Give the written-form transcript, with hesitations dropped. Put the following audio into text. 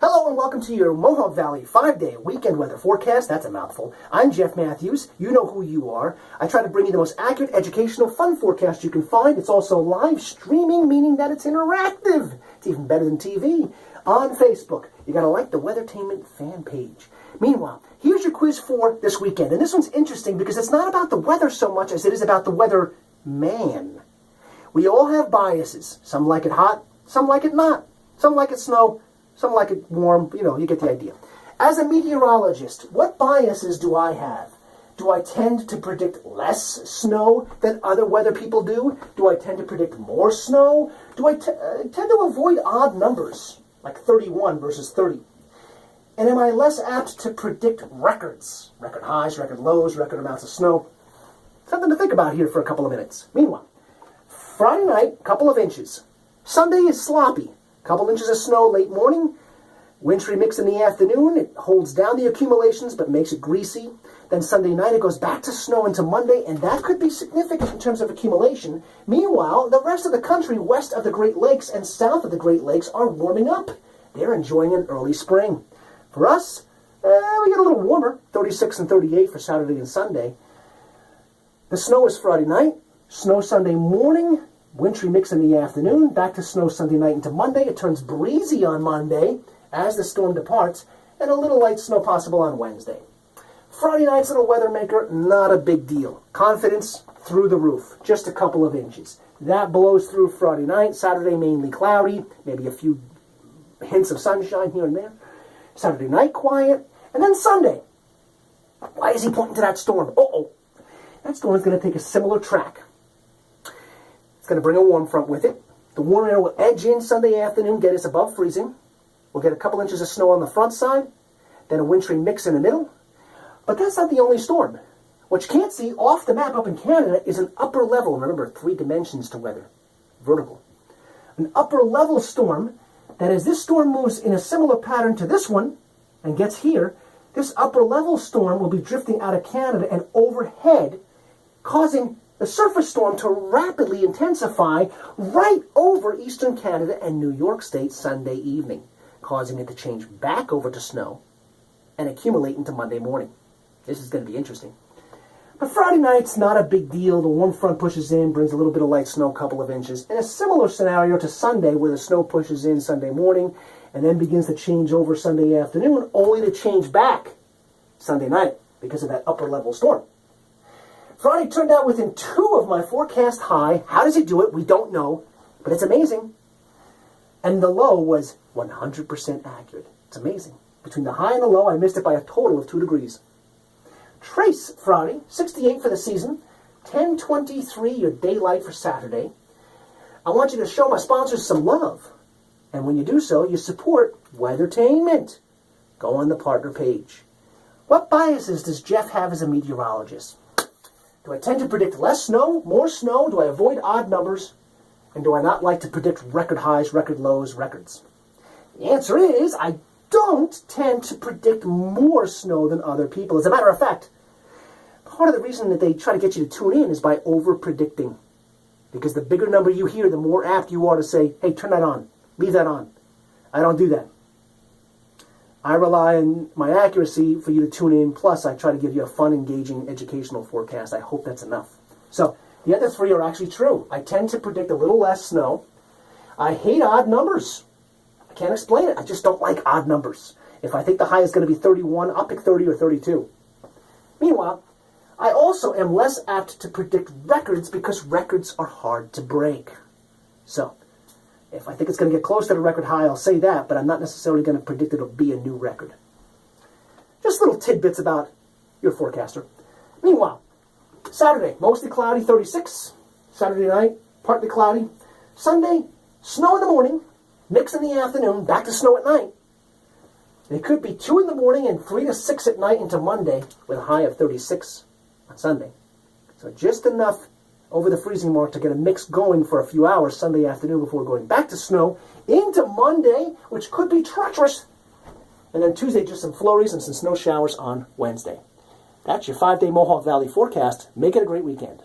Hello and welcome to your Mohawk Valley 5-day weekend weather forecast. That's a mouthful. I'm Jeff Matthews. You know who you are. I try to bring you the most accurate, educational, fun forecast you can find. It's also live streaming, meaning that it's interactive. It's even better than TV. On Facebook, you got to like the Weathertainment fan page. Meanwhile, here's your quiz for this weekend. And this one's interesting because it's not about the weather so much as it is about the weather man. We all have biases. Some like it hot, some like it not. Some like it snow, some like it warm, you get the idea. As a meteorologist, what biases do I have? Do I tend to predict less snow than other weather people do? Do I tend to predict more snow? Do I tend to avoid odd numbers, like 31 versus 30? And am I less apt to predict records? Record highs, record lows, record amounts of snow? Something to think about here for a couple of minutes. Meanwhile, Friday night, a couple of inches. Sunday is sloppy. Couple inches of snow late morning, wintry mix in the afternoon. It holds down the accumulations but makes it greasy. Then Sunday night it goes back to snow into Monday, and that could be significant in terms of accumulation. Meanwhile, the rest of the country west of the Great Lakes and south of the Great Lakes are warming up. They're enjoying an early spring. For us, we get a little warmer, 36 and 38 for Saturday and Sunday. The snow is Friday night, snow Sunday morning, wintry mix in the afternoon, back to snow Sunday night into Monday. It turns breezy on Monday as the storm departs, and a little light snow possible on Wednesday. Friday night's little weather maker, not a big deal. Confidence through the roof, just a couple of inches. That blows through Friday night. Saturday mainly cloudy, maybe a few hints of sunshine here and there. Saturday night quiet, and then Sunday. Why is he pointing to that storm? That storm's going to take a similar track. It's going to bring a warm front with it. The warm air will edge in Sunday afternoon, get us above freezing. We'll get a couple inches of snow on the front side, then a wintry mix in the middle. But that's not the only storm. What you can't see off the map up in Canada is an upper level. Remember, 3 dimensions to weather. Vertical. An upper level storm that as this storm moves in a similar pattern to this one and gets here, this upper level storm will be drifting out of Canada and overhead, causing the surface storm to rapidly intensify right over eastern Canada and New York State Sunday evening, causing it to change back over to snow and accumulate into Monday morning. This is going to be interesting. But Friday night's not a big deal. The warm front pushes in, brings a little bit of light snow, a couple of inches. In a similar scenario to Sunday, where the snow pushes in Sunday morning and then begins to change over Sunday afternoon, only to change back Sunday night because of that upper level storm. Friday turned out within 2 of my forecast high. How does he do it? We don't know, but it's amazing. And the low was 100% accurate. It's amazing. Between the high and the low, I missed it by a total of 2 degrees. Trace Friday, 68 for the season, 10:23 your daylight for Saturday. I want you to show my sponsors some love. And when you do so, you support Weathertainment. Go on the partner page. What biases does Jeff have as a meteorologist? Do I tend to predict less snow, more snow? Do I avoid odd numbers? And do I not like to predict record highs, record lows, records? The answer is I don't tend to predict more snow than other people. As a matter of fact, part of the reason that they try to get you to tune in is by over-predicting. Because the bigger number you hear, the more apt you are to say, hey, turn that on, leave that on. I don't do that. I rely on my accuracy for you to tune in, plus I try to give you a fun, engaging, educational forecast. I hope that's enough. So, the other 3 are actually true. I tend to predict a little less snow. I hate odd numbers. I can't explain it. I just don't like odd numbers. If I think the high is going to be 31, I'll pick 30 or 32. Meanwhile, I also am less apt to predict records because records are hard to break. So, if I think it's going to get close to the record high, I'll say that, but I'm not necessarily going to predict it'll be a new record. Just little tidbits about your forecaster. Meanwhile, Saturday, mostly cloudy, 36. Saturday night, partly cloudy. Sunday, snow in the morning, mix in the afternoon, back to snow at night. It could be 2 in the morning and 3 to 6 at night into Monday with a high of 36 on Sunday. So just enough over the freezing mark to get a mix going for a few hours Sunday afternoon before going back to snow into Monday, which could be treacherous. And then Tuesday, just some flurries and some snow showers on Wednesday. That's your 5-day Mohawk Valley forecast. Make it a great weekend.